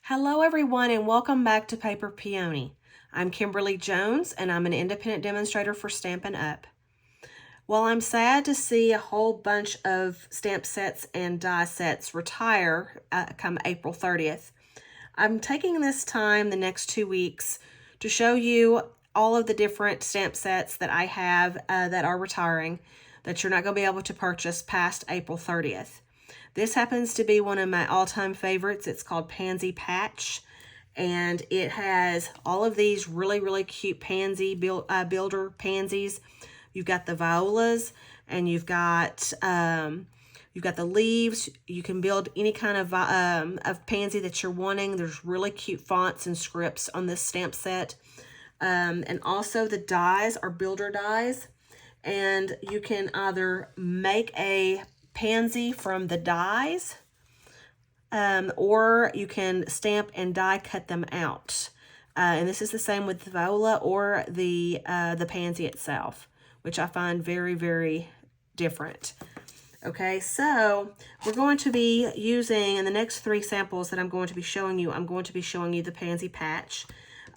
Hello everyone and welcome back to Paper Peony. I'm Kimberly Jones and I'm an independent demonstrator for Stampin' Up. While I'm sad to see a whole bunch of stamp sets and die sets retire come April 30th, I'm taking this time the next 2 weeks to show you all of the different stamp sets that I have that are retiring that you're not going to be able to purchase past April 30th. This happens to be one of my all-time favorites. It's called Pansy Patch, and it has all of these really cute pansy builder pansies. You've got the violas, and you've got the leaves. You can build any kind of pansy that you're wanting. There's really cute fonts and scripts on this stamp set, and also the dies are builder dies, and you can either make a pansy from the dies, or you can stamp and die cut them out. And this is the same with the viola or the pansy itself, which I find very different. Okay, so we're going to be using, in the next 3 samples that I'm going to be showing you, I'm going to be showing you the Pansy Patch.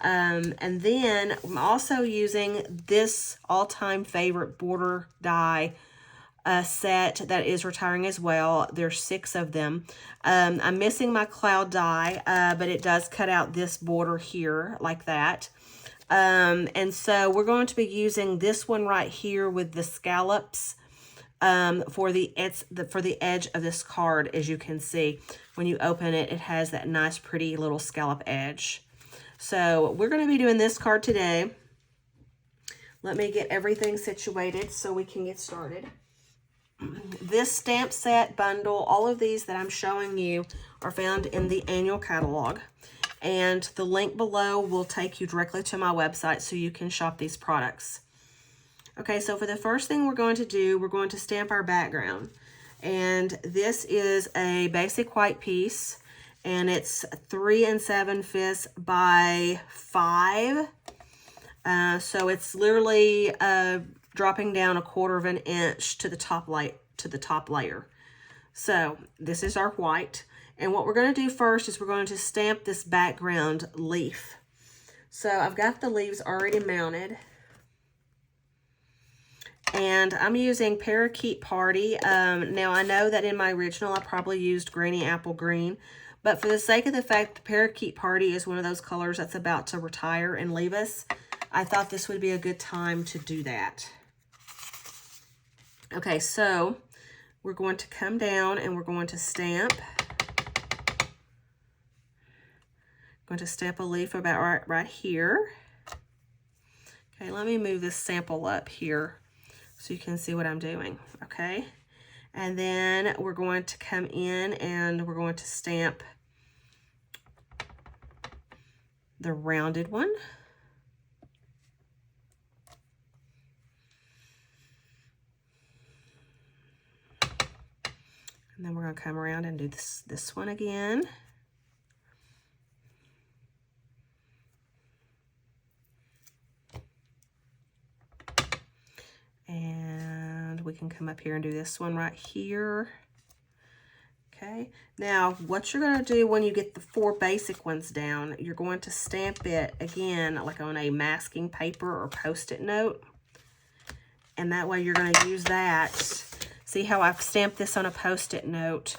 And then I'm also using this all-time favorite border die set that is retiring as well. There's 6 of them. I'm missing my cloud die, but it does cut out this border here like that. And so we're going to be using this one right here with the scallops for the edge of this card. As you can see, when you open it, it has that nice pretty little scallop edge. So we're going to be doing this card today. Let me get everything situated so we can get started. This stamp set bundle, all of these that I'm showing you are found in the annual catalog, and the link below will take you directly to my website so you can shop these products. Okay, so for the first thing we're going to do, we're going to stamp our background, and this is a basic white piece, and it's 3 7/5 by 5. So it's literally dropping down 1/4 of an inch to the top layer. So this is our white, and what we're going to do first is we're going to stamp this background leaf. So I've got the leaves already mounted, and I'm using Parakeet Party. Now I know that in my original I probably used Granny Apple Green, but for the sake of the fact the Parakeet Party is one of those colors that's about to retire and leave us, I thought this would be a good time to do that. Okay, so we're going to come down and we're going to stamp. I'm going to stamp a leaf about right here. Okay, let me move this sample up here so you can see what I'm doing, okay? And then we're going to come in and we're going to stamp the rounded one. And then we're going to come around and do this one again. And we can come up here and do this one right here. Okay. Now, what you're going to do when you get the 4 basic ones down, you're going to stamp it again like on a masking paper or Post-it note. And that way you're going to use that. See how I've stamped this on a Post-it note,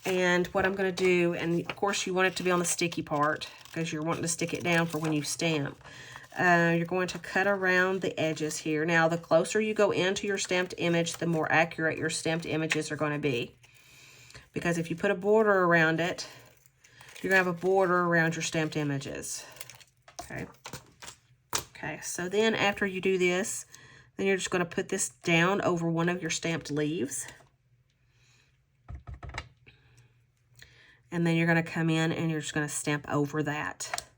and what I'm going to do, and of course you want it to be on the sticky part because you're wanting to stick it down for when you stamp. You're going to cut around the edges here. Now, the closer you go into your stamped image, the more accurate your stamped images are going to be. Because if you put a border around it, you're going to have a border around your stamped images. Okay. Okay, so then after you do this, then you're just going to put this down over one of your stamped leaves. And then you're going to come in and you're just going to stamp over that.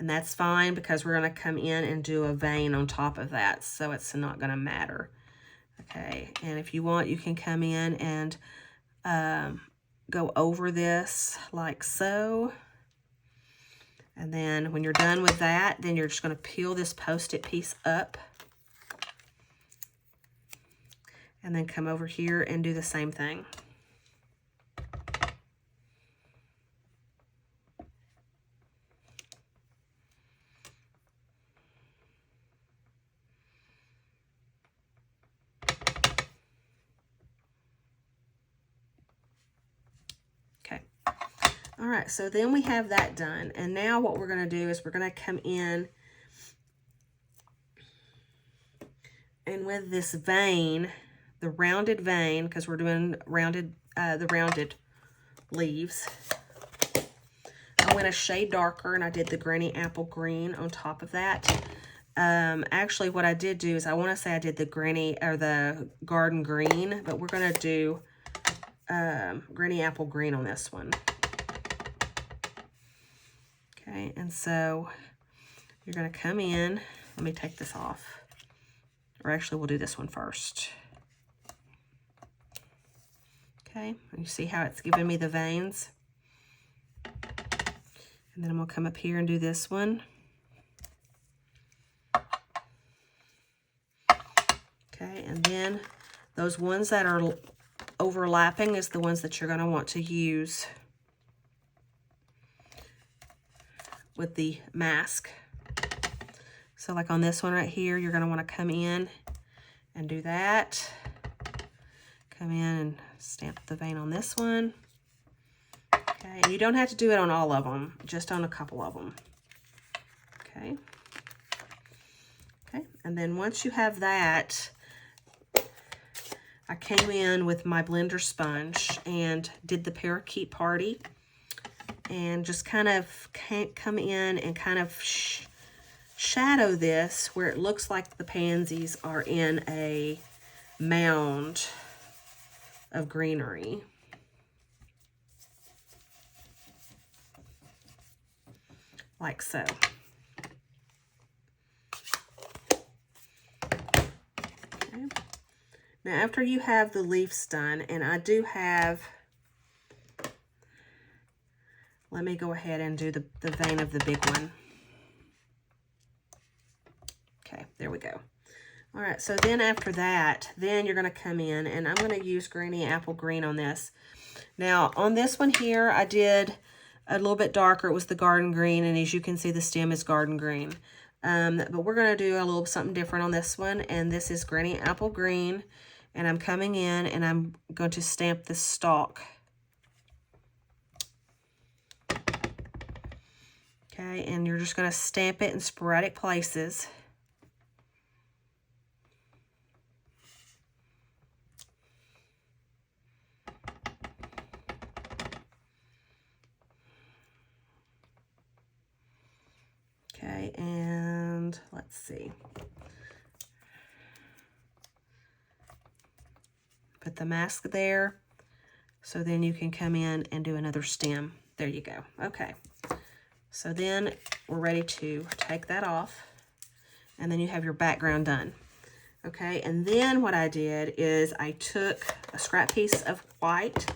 And that's fine because we're going to come in and do a vein on top of that, so it's not going to matter. Okay, and if you want, you can come in and go over this like so. And then when you're done with that, then you're just going to peel this Post-it piece up. And then come over here and do the same thing. All right, so then we have that done. And now what we're going to do is we're going to come in and with this vein, the rounded vein, because we're doing rounded, the rounded leaves, I went a shade darker and I did the Granny Apple Green on top of that. Actually, what I did do is I want to say I did the Granny or the Garden Green, but we're going to do Granny Apple Green on this one. Okay, and so you're going to come in. Let me take this off. Or actually, we'll do this one first. Okay, you see how it's giving me the veins? And then I'm going to come up here and do this one. Okay, and then those ones that are overlapping is the ones that you're going to want to use with the mask. So like on this one right here, you're going to want to come in and do that. Come in and stamp the vein on this one. Okay, and you don't have to do it on all of them, just on a couple of them. Okay. Okay, and then once you have that, I came in with my blender sponge and did the parakeet party and just kind of come in and kind of shadow this where it looks like the pansies are in a mound of greenery. Like so. Okay. Now after you have the leaves done, and I do have, let me go ahead and do the vein of the big one. Okay, there we go. All right, so then after that, then you're gonna come in and I'm gonna use Granny Apple Green on this. Now on this one here, I did a little bit darker. It was the Garden Green, and as you can see, the stem is Garden Green. But we're gonna do a little something different on this one, and this is Granny Apple Green, and I'm coming in and I'm going to stamp this stalk. Okay, and you're just gonna stamp it in sporadic places. Okay, and let's see. Put the mask there, so then you can come in and do another stem. There you go. Okay, so then we're ready to take that off, and then you have your background done. Okay, and then what I did is I took a scrap piece of white,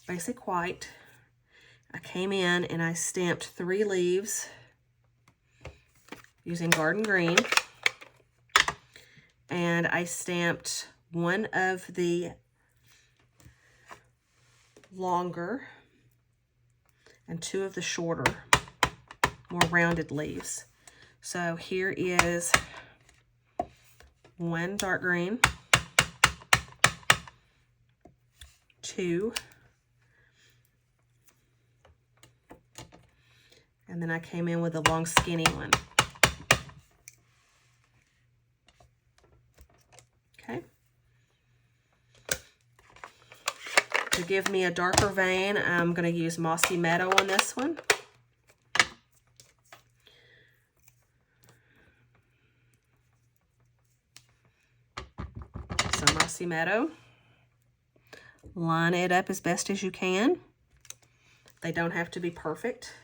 basic white. I came in and I stamped 3 leaves using Garden Green. And I stamped one of the longer and 2 of the shorter, more rounded leaves. So here is 1 dark green, 2, and then I came in with a long skinny one. Okay. To give me a darker vein, I'm going to use Mossy Meadow on this one. So Mossy Meadow. Line it up as best as you can. They don't have to be perfect.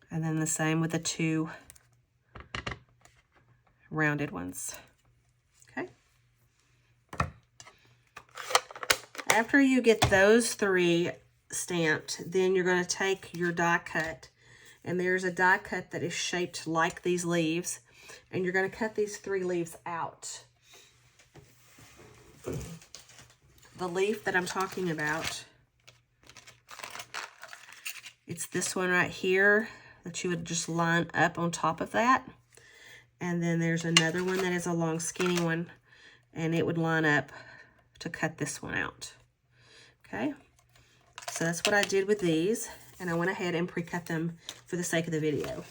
And then the same with the 2 rounded ones. Okay. After you get those 3 stamped, then you're going to take your die cut. And there's a die cut that is shaped like these leaves. And you're going to cut these 3 leaves out. The leaf that I'm talking about, it's this one right here that you would just line up on top of that. And then there's another one that is a long skinny one. and it would line up to cut this one out. Okay, so that's what I did with these, and I went ahead and pre-cut them for the sake of the video.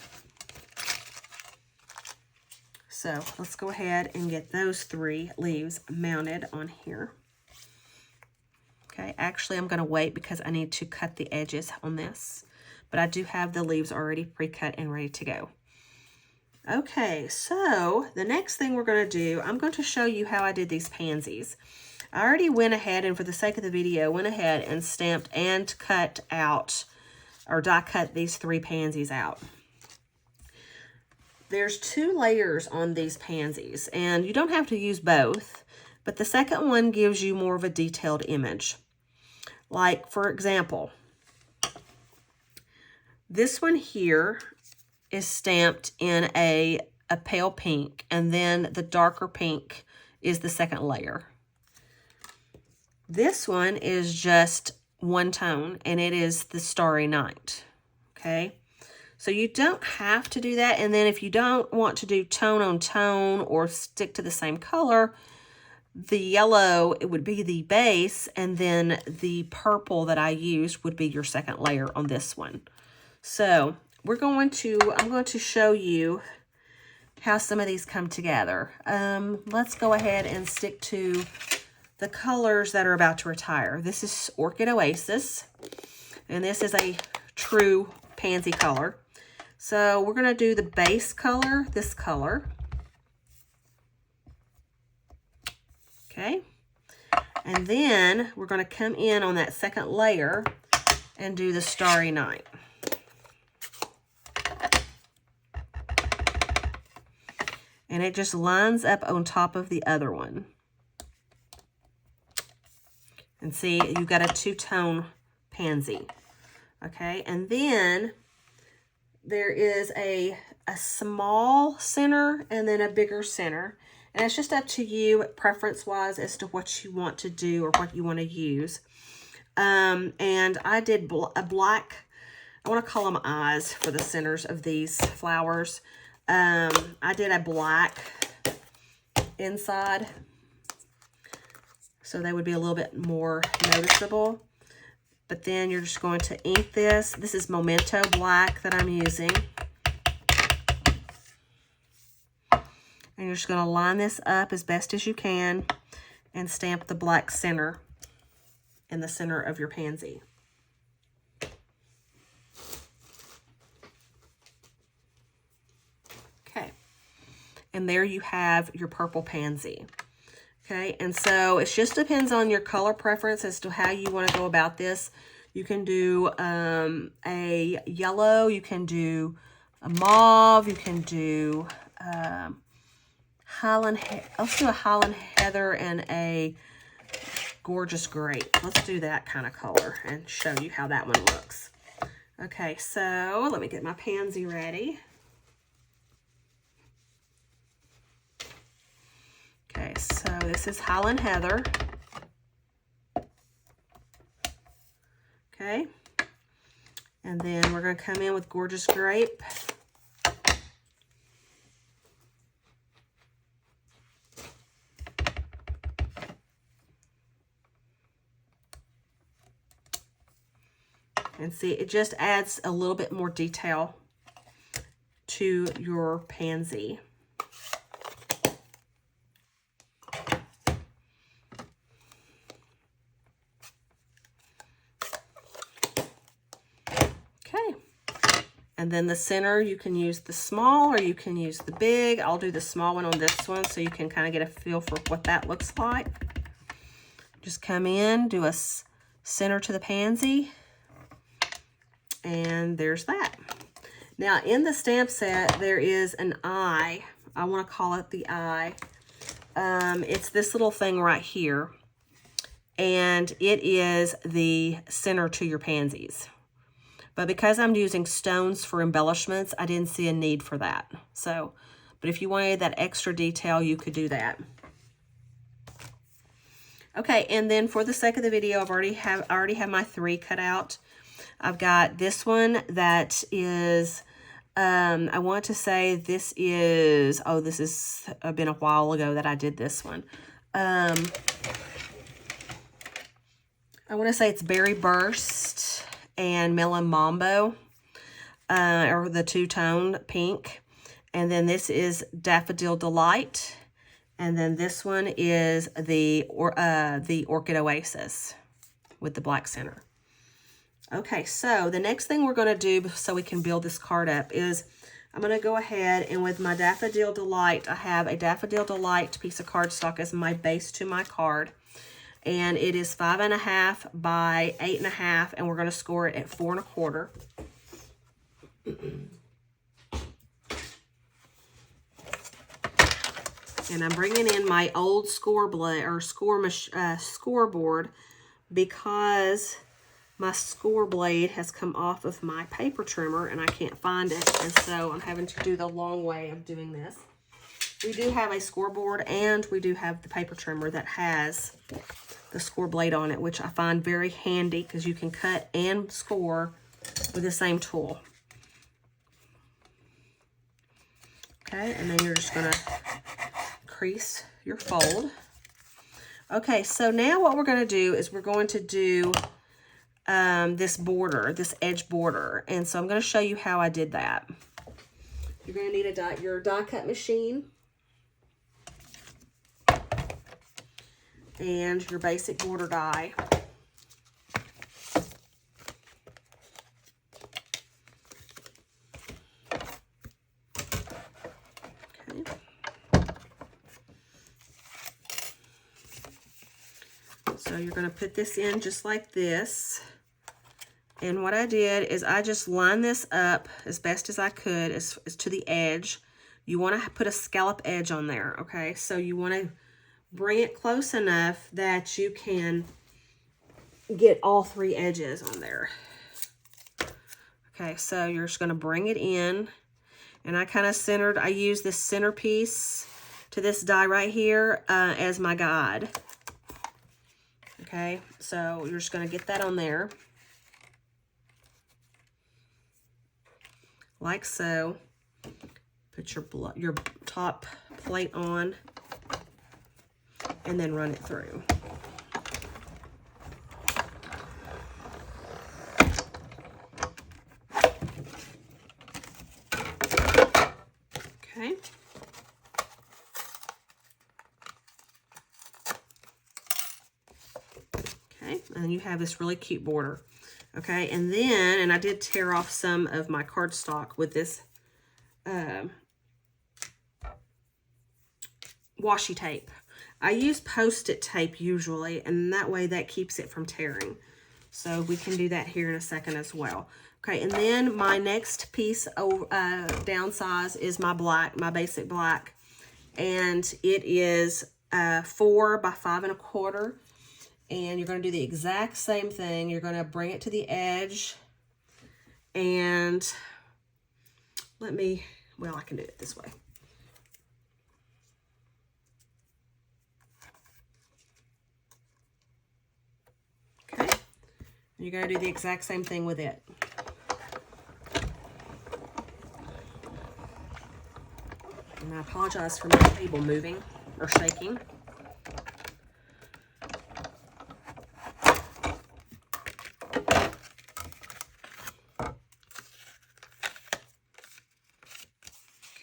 So let's go ahead and get those 3 leaves mounted on here. Okay, actually I'm going to wait because I need to cut the edges on this, but I do have the leaves already pre-cut and ready to go. Okay, so the next thing we're going to do, I'm going to show you how I did these pansies. I already went ahead and for the sake of the video, went ahead and stamped and cut out, or die cut these 3 pansies out. There's 2 layers on these pansies, and you don't have to use both, but the second one gives you more of a detailed image. Like, for example, this one here is stamped in a pale pink, and then the darker pink is the second layer. This one is just one tone, and it is the Starry Night, okay? So you don't have to do that, and then if you don't want to do tone on tone or stick to the same color, the yellow, it would be the base, and then the purple that I used would be your second layer on this one. So I'm going to show you how some of these come together. Let's go ahead and stick to the colors that are about to retire. This is Orchid Oasis, and this is a true pansy color. So we're going to do the base color, this color. Okay. And then we're going to come in on that second layer and do the Starry Night. And it just lines up on top of the other one. And see, you've got a 2-tone pansy. Okay, and then there is a small center and then a bigger center. And it's just up to you, preference-wise, as to what you want to do or what you want to use. And I did a black, I want to call them eyes for the centers of these flowers. I did a black inside, so they would be a little bit more noticeable. But then you're just going to ink this. This is Memento Black that I'm using. And you're just going to line this up as best as you can and stamp the black center in the center of your pansy. Okay. And there you have your purple pansy. Okay, and so it just depends on your color preference as to how you want to go about this. You can do a yellow, you can do a mauve, you can do let's do a Highland Heather and a Gorgeous Grape. Let's do that kind of color and show you how that one looks. Okay, so let me get my pansy ready. Okay, so this is Highland Heather. Okay, and then we're going to come in with Gorgeous Grape. And see, it just adds a little bit more detail to your pansy. And then the center, you can use the small or you can use the big. I'll do the small one on this one so you can kind of get a feel for what that looks like. Just come in, do a center to the pansy, and there's that. Now in the stamp set, there is an eye. I want to call it the eye. It's this little thing right here, and it is the center to your pansies. But because I'm using stones for embellishments, I didn't see a need for that. So, but if you wanted that extra detail, you could do that. Okay, and then for the sake of the video, I already have my 3 cut out. I've got this one that is, I want to say this is, oh, this has been a while ago that I did this one. I want to say it's Berry Burst and Melon Mambo, or the two-tone pink. And then this is Daffodil Delight. And then this one is the Orchid Oasis with the black center. Okay, so the next thing we're going to do so we can build this card up is I'm going to go ahead and with my Daffodil Delight, I have a Daffodil Delight piece of cardstock as my base to my card. And it is 5.5 by 8.5, and we're going to score it at 4 1/4. And I'm bringing in my old scoreboard because my score blade has come off of my paper trimmer and I can't find it. And so I'm having to do the long way of doing this. We do have a scoreboard and we do have the paper trimmer that has the score blade on it, which I find very handy because you can cut and score with the same tool. Okay, and then you're just going to crease your fold. Okay, so now what we're going to do is we're going to do this border, this edge border. And so I'm going to show you how I did that. You're going to need your die cut machine and your basic border die. So you're going to put this in just like this. And what I did is I just lined this up as best as I could as to the edge. You want to put a scallop edge on there, okay? So you want to bring it close enough that you can get all 3 edges on there. Okay, so you're just going to bring it in. And I kind of I use this centerpiece to this die right here as my guide. Okay, so you're just going to get that on there. Like so. Put your top plate on and then run it through. Okay. Okay, and you have this really cute border. Okay, and then, and I did tear off some of my cardstock with this washi tape. I use Post-it tape usually, and that way that keeps it from tearing. So we can do that here in a second as well. Okay, and then my next piece downsize is my black, my basic black. And it is 4 by 5 1/4. And you're going to do the exact same thing. You're going to bring it to the edge. And I can do it this way. Okay. You're going to do the exact same thing with it. And I apologize for my table moving or shaking.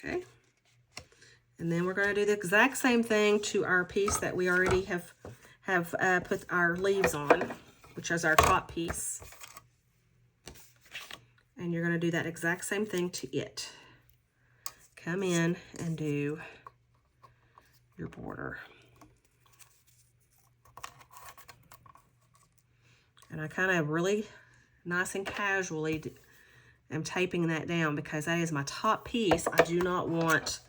Okay. And then we're going to do the exact same thing to our piece that we already have put our leaves on, which is our top piece. And you're going to do that exact same thing to it. Come in and do your border. And I kind of really nice and casually am taping that down because that is my top piece. I do not want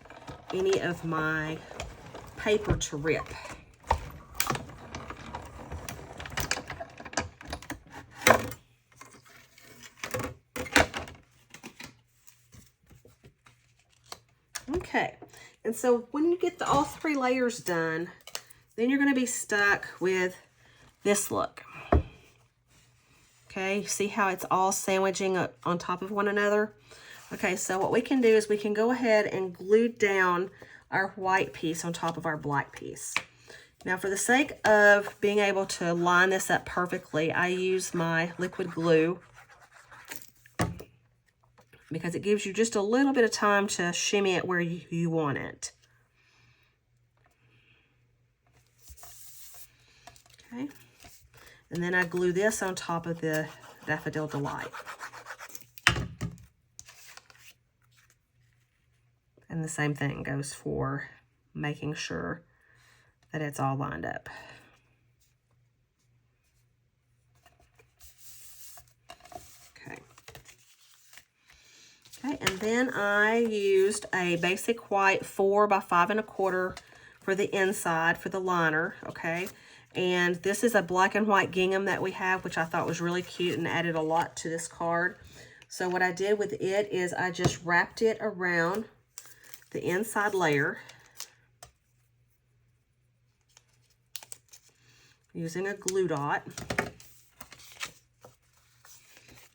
any of my paper to rip. Okay, and so when you get all 3 layers done, then you're going to be stuck with this look. Okay, see how it's all sandwiching on top of one another? Okay, so what we can do is we can go ahead and glue down our white piece on top of our black piece. Now, for the sake of being able to line this up perfectly, I use my liquid glue because it gives you just a little bit of time to shimmy it where you want it. Okay. And then I glue this on top of the Daffodil Delight. And the same thing goes for making sure that it's all lined up. Okay. Okay, and then I used a basic white 4 by 5 1/4 for the inside, for the liner, okay? And this is a black and white gingham that we have, which I thought was really cute and added a lot to this card. So what I did with it is I just wrapped it around the inside layer using a glue dot.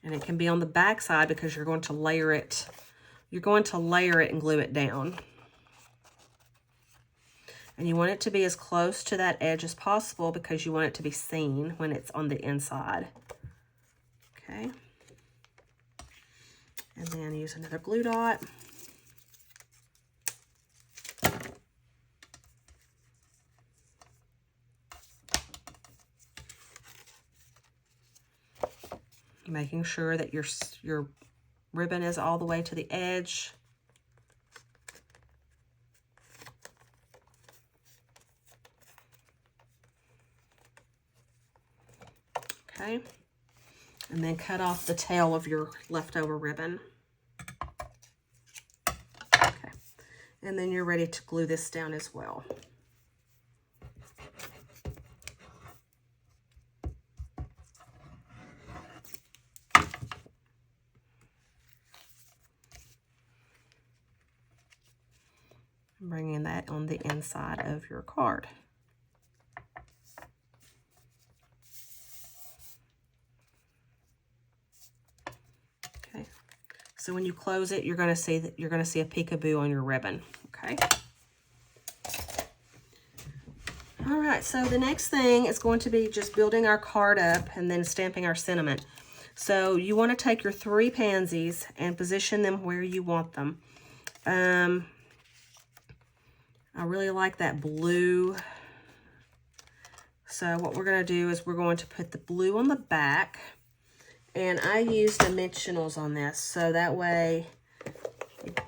And it can be on the back side because you're going to layer it. You're going to layer it and glue it down. And you want it to be as close to that edge as possible because you want it to be seen when it's on the inside. Okay. And then use another glue dot. Making sure that your ribbon is all the way to the edge. Okay. And then cut off the tail of your leftover ribbon. Okay. And then you're ready to glue this down as well. Bringing that on the inside of your card. Okay, so when you close it, you're going to see that you're going to see a peekaboo on your ribbon. Okay. All right, so the next thing is going to be just building our card up and then stamping our sentiment. So you want to take your 3 pansies and position them where you want them. I really like that blue. So what we're going to do is we're going to put the blue on the back. And I used dimensionals on this, so that way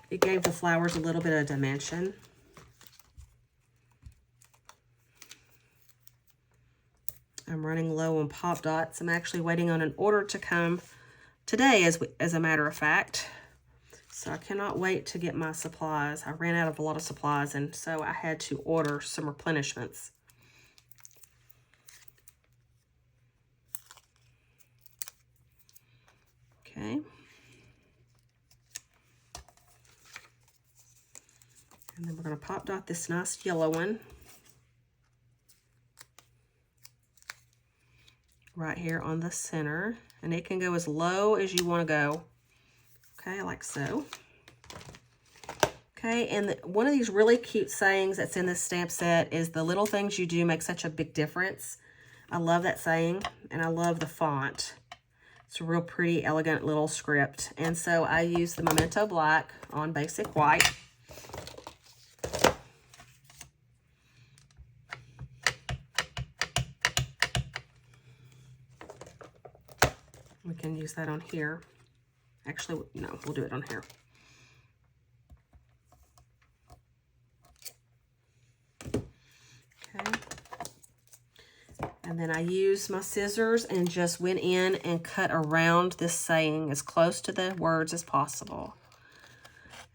it gave the flowers a little bit of dimension. I'm running low on pop dots. I'm actually waiting on an order to come today, as a matter of fact. So I cannot wait to get my supplies. I ran out of a lot of supplies, and so I had to order some replenishments. Okay. And then we're going to pop dot this nice yellow one right here on the center. And it can go as low as you want to go. Okay, like so. Okay, and one of these really cute sayings that's in this stamp set is, "The little things you do make such a big difference." I love that saying, and I love the font. It's a real pretty, elegant little script. And so I use the Memento Black on basic white. We can use that on here. Actually, no, we'll do it on here. Okay. And then I used my scissors and just went in and cut around this saying as close to the words as possible.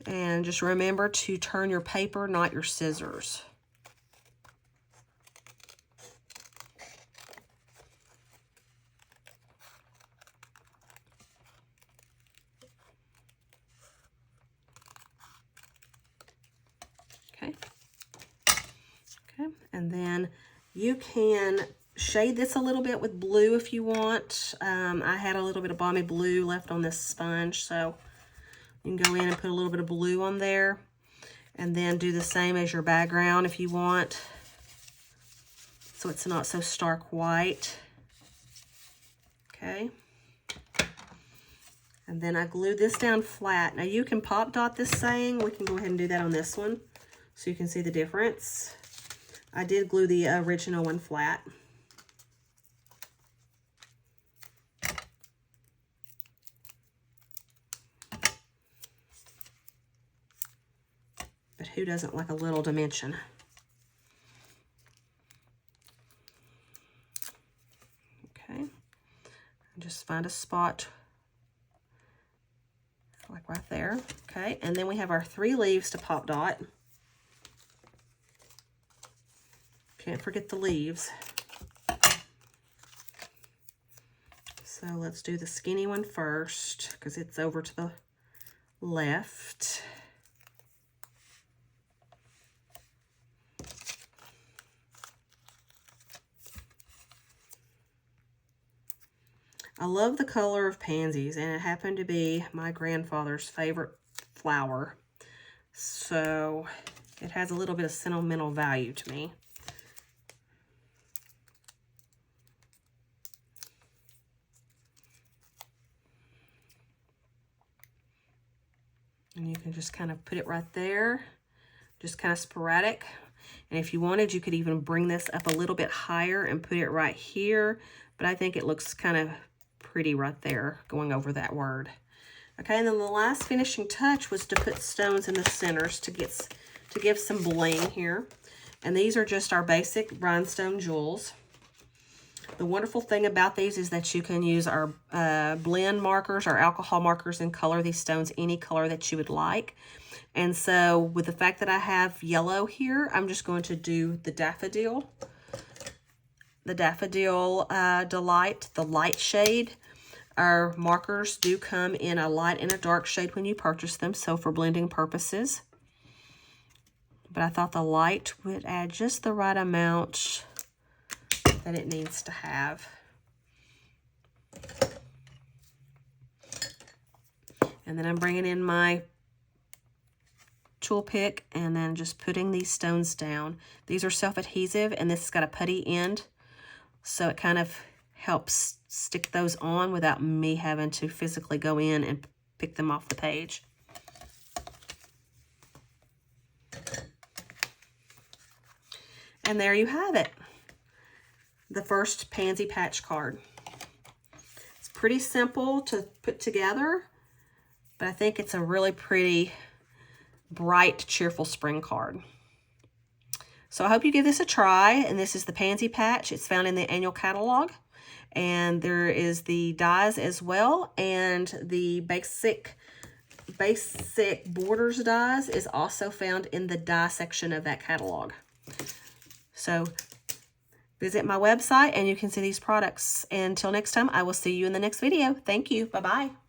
And just remember to turn your paper, not your scissors. Okay. Okay, and then you can shade this a little bit with blue if you want. I had a little bit of balmy blue left on this sponge, so you can go in and put a little bit of blue on there. And then do the same as your background if you want. so it's not so stark white. Okay. And then I glue this down flat. Now you can pop dot this saying. We can go ahead and do that on this one so you can see the difference. I did glue the original one flat. But who doesn't like a little dimension? Okay. Just find a spot like right there. Okay, and then we have our 3 leaves to pop dot. Can't forget the leaves. So let's do the skinny one first because it's over to the left. I love the color of pansies, and it happened to be my grandfather's favorite flower. So it has a little bit of sentimental value to me. And you can just kind of put it right there, just kind of sporadic. And if you wanted, you could even bring this up a little bit higher and put it right here. But I think it looks kind of pretty right there going over that word. Okay, and then the last finishing touch was to put stones in the centers to give some bling here. And these are just our basic rhinestone jewels. The wonderful thing about these is that you can use our blend markers, our alcohol markers, and color these stones any color that you would like. And so with the fact that I have yellow here, I'm just going to do the daffodil. The Daffodil Delight, the light shade. Our markers do come in a light and a dark shade when you purchase them, so for blending purposes. But I thought the light would add just the right amount that it needs to have. And then I'm bringing in my tool pick and then just putting these stones down. These are self-adhesive, and this has got a putty end, so it kind of helps stick those on without me having to physically go in and pick them off the page. And there you have it. The first pansy patch card. It's pretty simple to put together, but I think it's a really pretty, bright, cheerful spring card. So I hope you give this a try, and this is the pansy patch. It's found in the annual catalog, and there is the dies as well, and the basic borders dies is also found in the die section of that catalog. So visit my website and you can see these products. Until next time, I will see you in the next video. Thank you. Bye-bye.